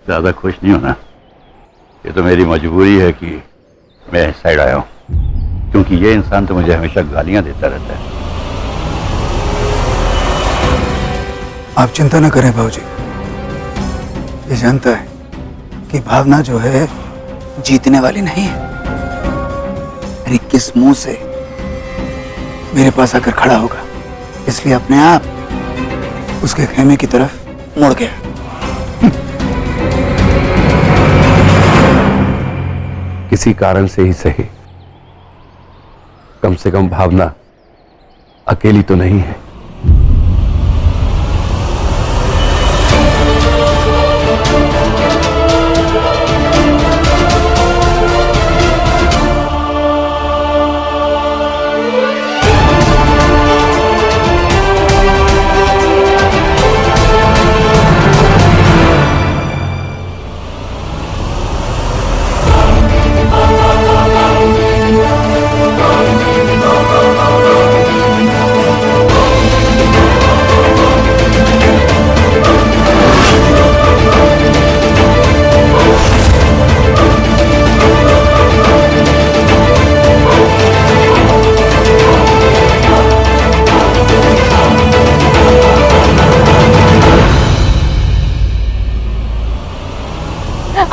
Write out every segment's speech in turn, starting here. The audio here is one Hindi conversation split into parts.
ज्यादा खुश नहीं होना। ये तो मेरी मजबूरी है कि मैं इस साइड आया हूं, क्योंकि ये इंसान तो मुझे हमेशा गालियां देता रहता है। आप चिंता न करें बाबूजी, ये जानता है कि भावना जो है जीतने वाली नहीं है। अरे किस मुंह से मेरे पास आकर खड़ा होगा, इसलिए अपने आप उसके खेमे की तरफ मुड़ गया। किसी कारण से ही सही, कम से कम भावना अकेली तो नहीं है।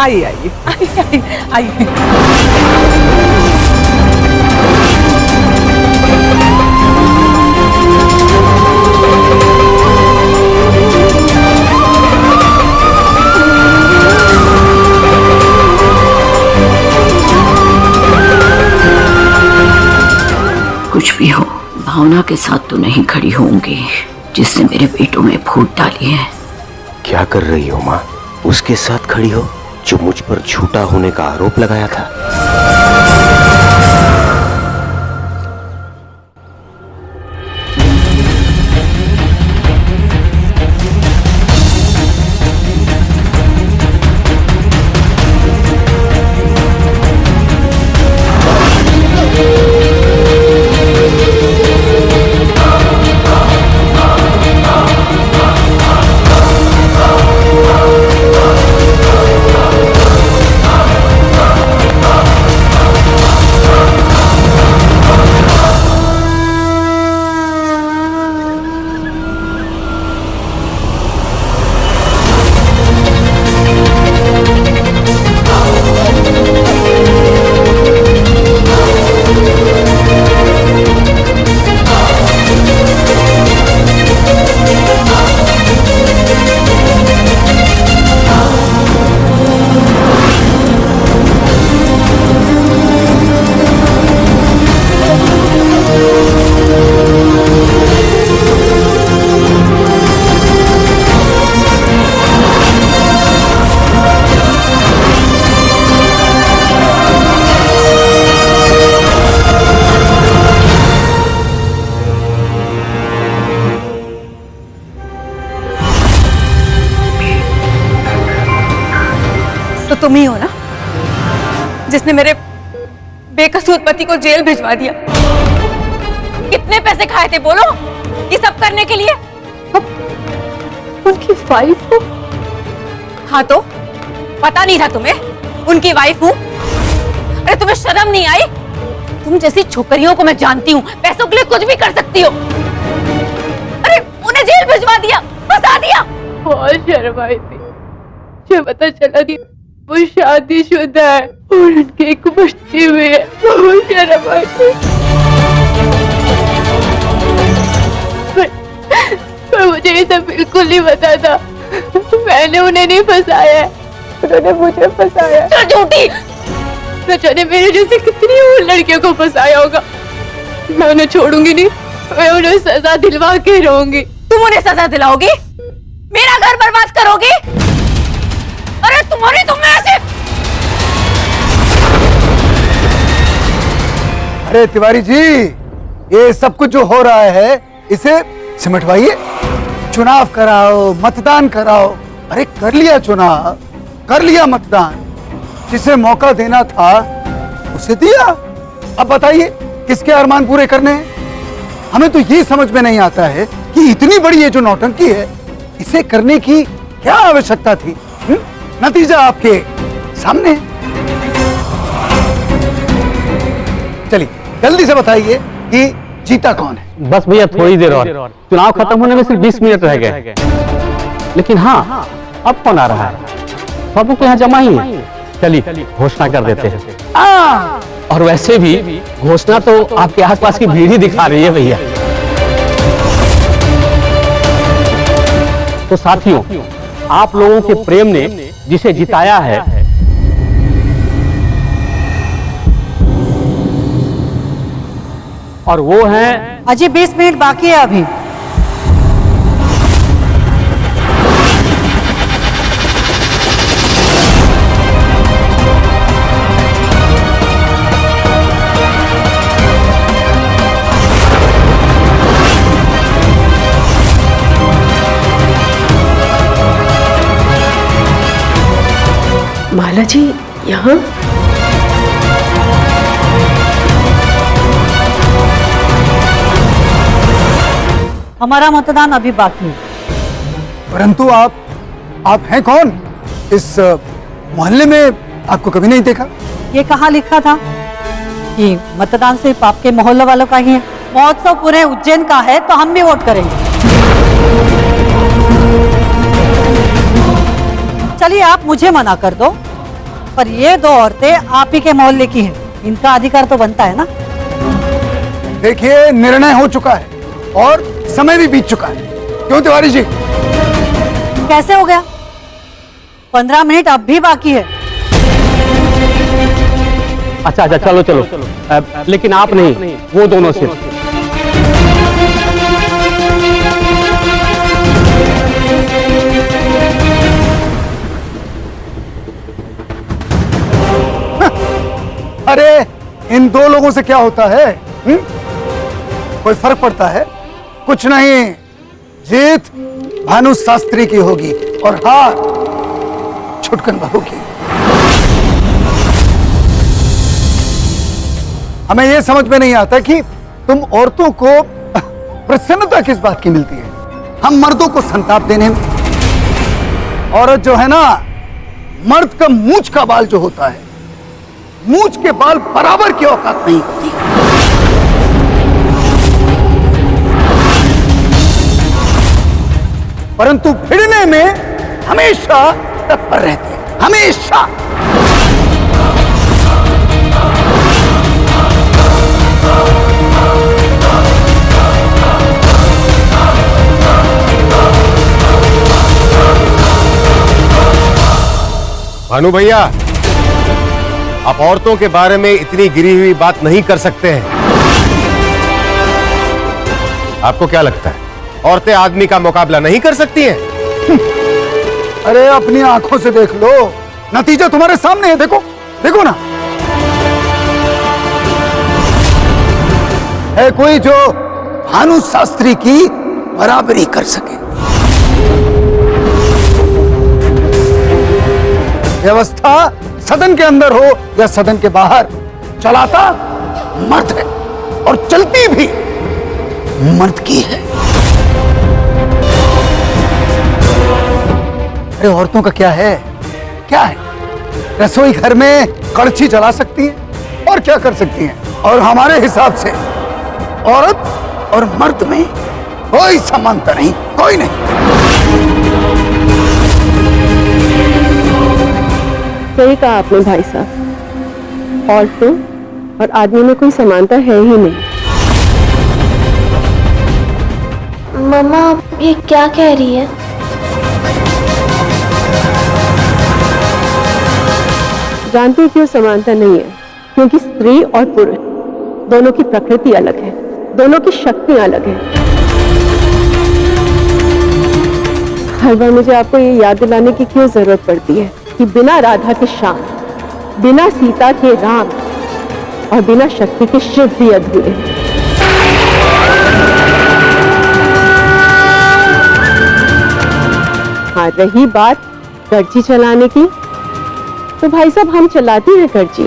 आइए आइए आइए आइए। कुछ भी हो, भावना के साथ तो नहीं खड़ी होंगी जिसने मेरे पेटों में फूट डाली है। क्या कर रही हो माँ? उसके साथ खड़ी हो जो मुझ पर झूठा होने का आरोप लगाया था। तो तुम ही हो ना जिसने मेरे बेकसूर पति को जेल भिजवा दिया। कितने पैसे खाए थे बोलो ये सब करने के लिए? उनकी वाइफ हो? हाँ तो पता नहीं था तुम्हें उनकी वाइफ हूँ? अरे तुम्हें शर्म नहीं आई? तुम जैसी छोकरियों को मैं जानती हूँ, पैसों के लिए कुछ भी कर सकती हो। अरे उन्हें जेल भिजवा दिया, फंसा दिया। बहुत शर्म आई थी जब पता चला कि वो शादीशुदा है और उनके एक बच्चे भी है। बहुत शर्म आई थी। पर मुझे ये सब बिल्कुल नहीं पता था। मैंने उन्हें नहीं फंसाया है, उन्होंने मुझे फंसाया। चल झूठी! न जाने मेरे जैसे कितनी और लड़कियों को फंसाया होगा। मैं उन्हें छोड़ूंगी नहीं, मैं उन्हें सजा दिलवा के रहूंगी। तुम उन्हें सजा दिलाओगी? मेरा घर बर्बाद करोगी? अरे तुम्हारी तुम ऐसे। अरे तिवारी जी, ये सब कुछ जो हो रहा है इसे सिमटवाइए। चुनाव कराओ, मतदान कराओ। अरे कर लिया चुनाव, कर लिया मतदान, जिसे मौका देना था उसे दिया। अब बताइए किसके अरमान पूरे करने हैं? हमें तो ये समझ में नहीं आता है कि इतनी बड़ी ये जो नौटंकी है इसे करने की क्या आवश्यकता थी। नतीजा आपके सामने है। चलिए जल्दी से बताइए कि जीता कौन है। बस भैया थोड़ी देर और, चुनाव खत्म होने में सिर्फ 20 मिनट रह गए। लेकिन हाँ, अब कौन आ रहा है? सबों को यहाँ जमा ही है। चलिए घोषणा कर देते हैं। और वैसे भी घोषणा तो आपके आसपास की भीड़ ही दिखा रही है भैया। तो साथियों, आप लोगों के प्रेम ने जिसे जिताया है, और वो है अजय। 20 मिनट बाकी है अभी। माला जी यहाँ? हमारा मतदान अभी बाकी है। परंतु आप हैं कौन? इस मोहल्ले में आपको कभी नहीं देखा। ये कहाँ लिखा था कि मतदान सिर्फ आपके मोहल्ले वालों का ही है? महोत्सव पूरे उज्जैन का है तो हम भी वोट करेंगे। चलिए आप मुझे मना कर दो, पर ये दो औरतें आप ही के मोहल्ले की हैं, इनका अधिकार तो बनता है ना। देखिए निर्णय हो चुका है और समय भी बीत चुका है। क्यों तिवारी जी? कैसे हो गया? 15 मिनट अब भी बाकी है। अच्छा चलो चलो, लेकिन आप नहीं, वो दोनों सिर्फ। अरे इन दो लोगों से क्या होता है? कोई फर्क पड़ता है? कुछ नहीं। जीत भानु शास्त्री की होगी और हार छुटकन बहू की। हमें यह समझ में नहीं आता कि तुम औरतों को प्रसन्नता किस बात की मिलती है। हम मर्दों को संताप देने में। औरत जो है ना, मर्द का मूंछ का बाल जो होता है, मूंछ के बाल बराबर की औकात नहीं होती। परंतु भिड़ने में हमेशा तत्पर रहती है, हमेशा। भानु भैया, आप औरतों के बारे में इतनी गिरी हुई बात नहीं कर सकते हैं। आपको क्या लगता है औरतें आदमी का मुकाबला नहीं कर सकती हैं? अरे अपनी आंखों से देख लो, नतीजा तुम्हारे सामने है। देखो देखो ना, है कोई जो भानु शास्त्री की बराबरी कर सके? व्यवस्था सदन के अंदर हो या सदन के बाहर, चलाता मर्द है और चलती भी मर्द की है। अरे औरतों का क्या है? क्या है? रसोई घर में कड़छी जला सकती हैं और क्या कर सकती हैं। और हमारे हिसाब से औरत और मर्द में कोई समानता नहीं, कोई नहीं। सही कहा आपने भाई साहब, औरतों और आदमी में कोई समानता है ही नहीं। मम्मा ये क्या कह रही है? जानती क्यों समानता नहीं है? क्योंकि स्त्री और पुरुष दोनों की प्रकृति अलग है, दोनों की शक्तियां अलग है। हर बार मुझे आपको ये याद दिलाने की क्यों जरूरत पड़ती है कि बिना राधा के श्याम, बिना सीता के राम और बिना शक्ति के शिव भी अधूरे हैं। हाँ, रही बात कर्जी चलाने की, तो भाई साहब हम चलाती हैं कर्जी,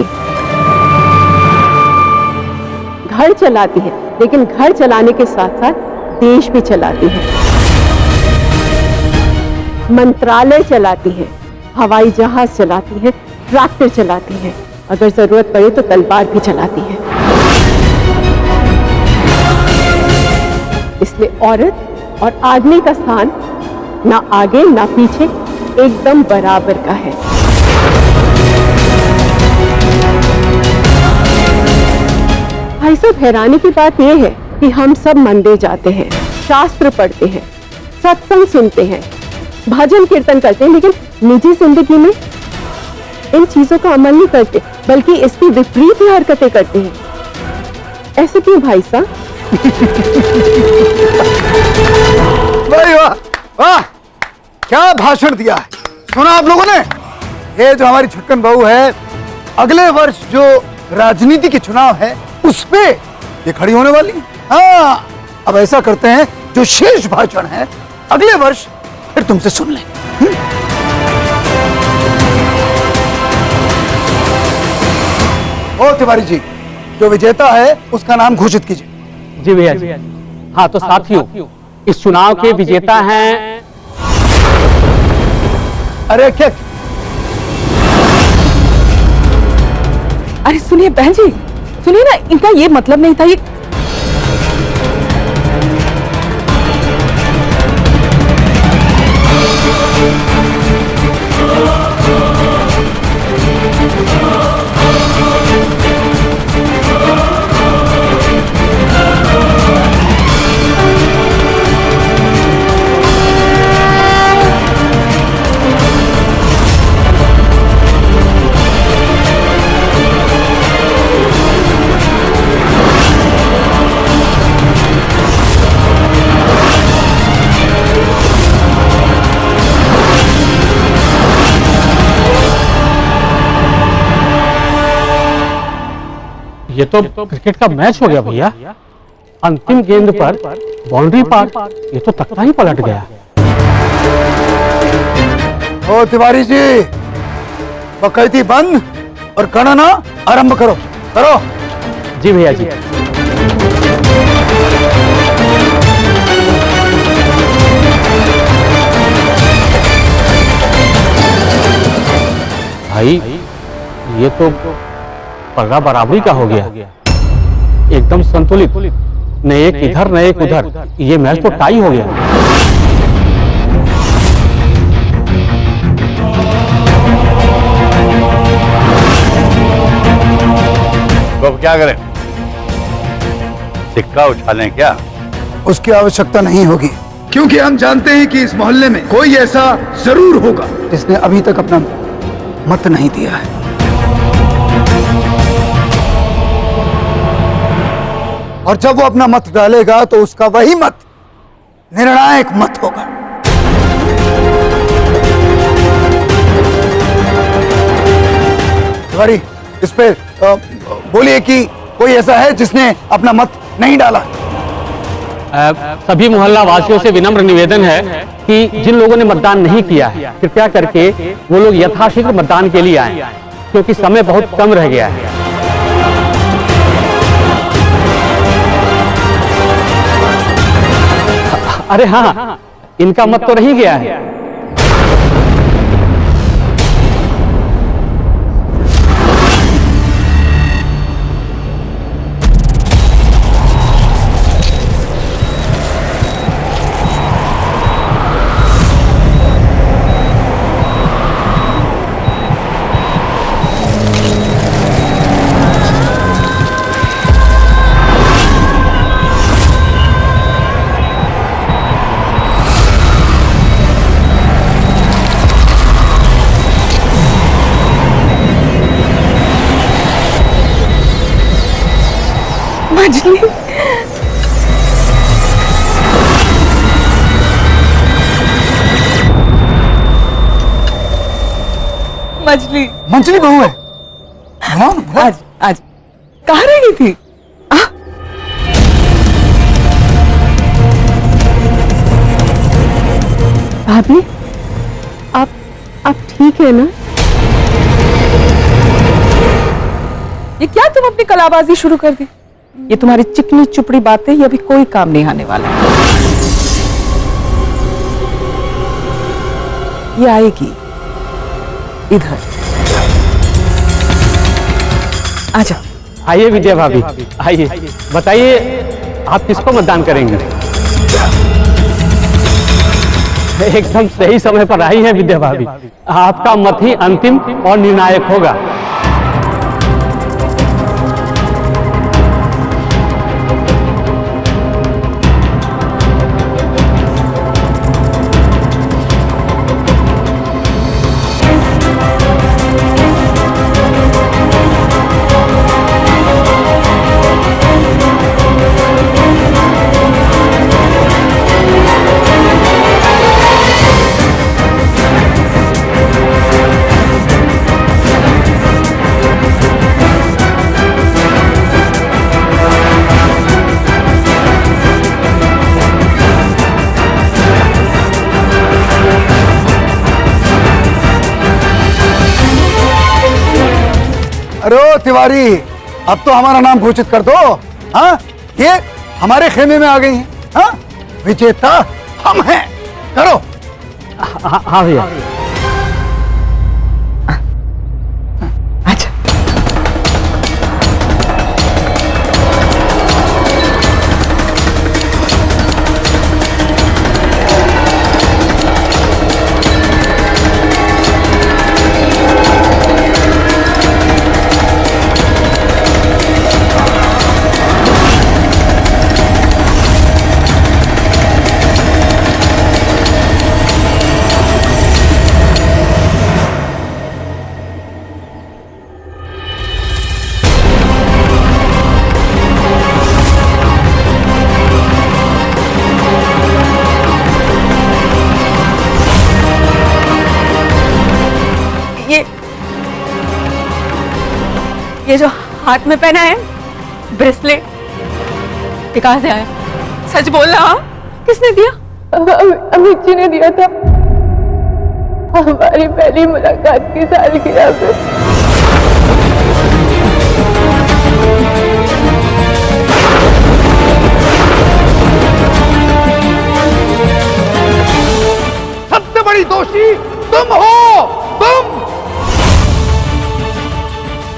घर चलाती है, लेकिन घर चलाने के साथ साथ देश भी चलाती है, मंत्रालय चलाती है, हवाई जहाज चलाती हैं, ट्रैक्टर चलाती हैं, अगर जरूरत पड़े तो तलवार भी चलाती हैं। इसलिए औरत और आदमी का स्थान ना आगे ना पीछे, एकदम बराबर का है। भाई साहब, हैरानी की बात यह है कि हम सब मंदिर जाते हैं, शास्त्र पढ़ते हैं, सत्संग सुनते हैं, भजन कीर्तन करते हैं, लेकिन निजी जिंदगी में इन चीजों का अमल नहीं करते, बल्कि इसकी विपरीत ही हरकतें करते हैं। ऐसे क्यों भाई साहब? भाई वाह वाह, क्या भाषण दिया है। सुना आप लोगों ने? ये जो हमारी छक्कन बहू है, अगले वर्ष जो राजनीति के चुनाव है उस पे ये खड़ी होने वाली है। हाँ, अब ऐसा करते हैं, जो शेष भाषण है अगले वर्ष फिर तुमसे सुन लें। ओ तिवारी जी, जो विजेता है उसका नाम घोषित कीजिए। जी भैया जी। हाँ तो साथियों, इस चुनाव के विजेता हैं। अरे क्या? अरे सुनिए बहन जी, सुनिए ना, इनका ये मतलब नहीं था। ये ये तो क्रिकेट का मैच हो गया भैया। अंतिम गेंद पर बाउंड्री पार, ये तो तख्ता ही पलट गया। ओ तिवारी जी, बकैती बंद और गणना आरंभ करो। करो। जी भैया जी। भाई ये तो पल्ला बराबरी का हो गया, एकदम संतुलित, न एक इधर न एक उधर। ये मैच तो टाई हो गया। तो अब क्या करें? सिक्का उछालें क्या? उसकी आवश्यकता नहीं होगी, क्योंकि हम जानते हैं कि इस मोहल्ले में कोई ऐसा जरूर होगा जिसने अभी तक अपना मत नहीं दिया है। और जब वो अपना मत डालेगा तो उसका वही मत निर्णायक मत होगा। तिवारी, इस पे बोलिए कि कोई ऐसा है जिसने अपना मत नहीं डाला। सभी मोहल्ला वासियों से विनम्र निवेदन है कि जिन लोगों ने मतदान नहीं किया है, कृपया करके वो लोग यथाशीघ्र मतदान के लिए आए, क्योंकि समय बहुत कम रह गया है। अरे हाँ, इनका मत तो नहीं गया है। मछली, मछली, मंचली बहू है। आज आज कहाँ रह गई थी? भाभी, आप ठीक है ना? ये क्या तुम अपनी कलाबाजी शुरू कर दी? ये तुम्हारी चिकनी चुपड़ी बातें ये अभी कोई काम नहीं आने वाला। ये आएगी, इधर आ जाओ। आइए विद्या भाभी, आइए, बताइए आप किसको मतदान करेंगे? एकदम सही समय पर आई है विद्या भाभी। आपका मत ही अंतिम और निर्णायक होगा। अरे ओ तिवारी, अब तो हमारा नाम घोषित कर दो। हाँ, ये हमारे खेमे में आ गई हैं। हाँ, विजेता हम हैं। करो। हाँ भैया। अच्छा, ये जो हाथ में पहना है ब्रेसलेट, ये कहाँ से आया? सच बोलना, किसने दिया? अमित जी ने दिया था हमारी पहली मुलाकात की सालगिरह पे। सबसे बड़ी दोषी तुम हो, तुम।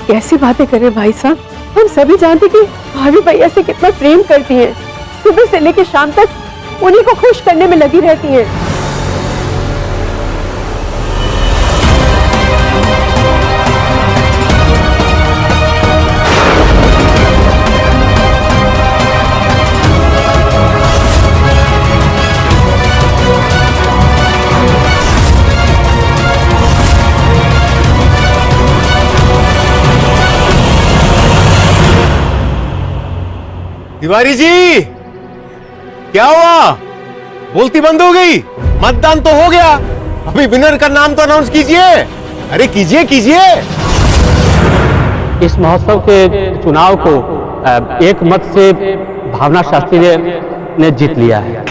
कैसी बातें करे भाई साहब, हम सभी जानते कि भाभी भैया से कितना प्रेम करती हैं। सुबह से लेकर शाम तक उन्हीं को खुश करने में लगी रहती हैं। तिवारी जी, क्या हुआ? बोलती बंद हो गई? मतदान तो हो गया, अभी विनर का नाम तो अनाउंस कीजिए। अरे कीजिए कीजिए। इस महोत्सव के चुनाव को एक मत से भावना शास्त्री ने जीत लिया है।